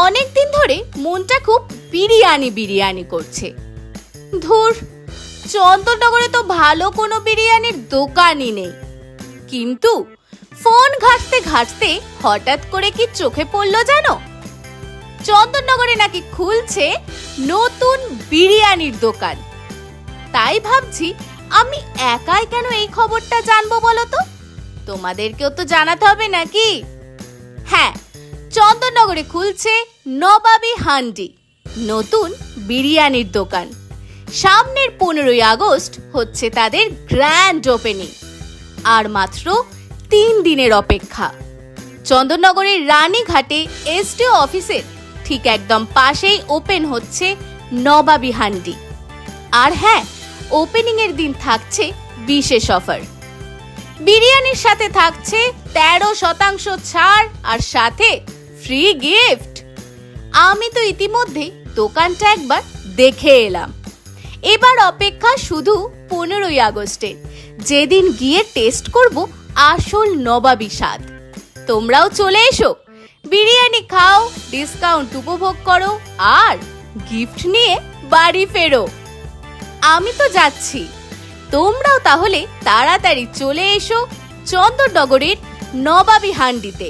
অনেক দিন ধরে মনটা খুব বিরিয়ানি বিরিয়ানি করছে। ধুর, চন্দননগরে তো ভালো কোনো বিরিয়ানির দোকানই নেই। কিন্তু ফোন ঘাঁটতে ঘাঁটতে হঠাৎ করে কি চোখে পড়লো জানো, চন্দননগরে নাকি খুলছে নতুন বিরিয়ানির দোকান। তাই ভাবছি আমি একাই কেন এই খবরটা জানবো বলো তো, তোমাদেরকেও তো জানাতে হবে নাকি। হ্যাঁ, চন্দননগরে খুলছে নবাবী হান্ডি নতুন বিরিয়ানির দোকান। সামনের 15ই আগস্ট হচ্ছে তাদের গ্র্যান্ড ওপেনিং। আর মাত্র 3 দিনের অপেক্ষা। চন্দননগরের রানীঘাটে এসডিও অফিসের ঠিক একদম পাশেই ওপেন হচ্ছে নবাবী হান্ডি। আর হ্যাঁ, ওপেনিং এর দিন থাকছে বিশেষ অফার। বিরিয়ানির সাথে থাকছে 13% ছাড় আর সাথে ফ্রি গিফট। আমি তো ইতিমধ্যে দোকানটা একবার দেখে এলাম। এবার অপেক্ষা শুধু 15ই আগস্টের, যেদিন গিয়ে টেস্ট করব আসল নবাবী স্বাদ। তোমরাও চলে এসো, বিরিয়ানি খাও, ডিসকাউন্ট উপভোগ করো আর গিফট নিয়ে বাড়ি ফেরো। আমি তো যাচ্ছি, তোমরাও তাহলে তাড়াতাড়ি চলে এসো চন্দননগরের নবাবী হান্ডিতে।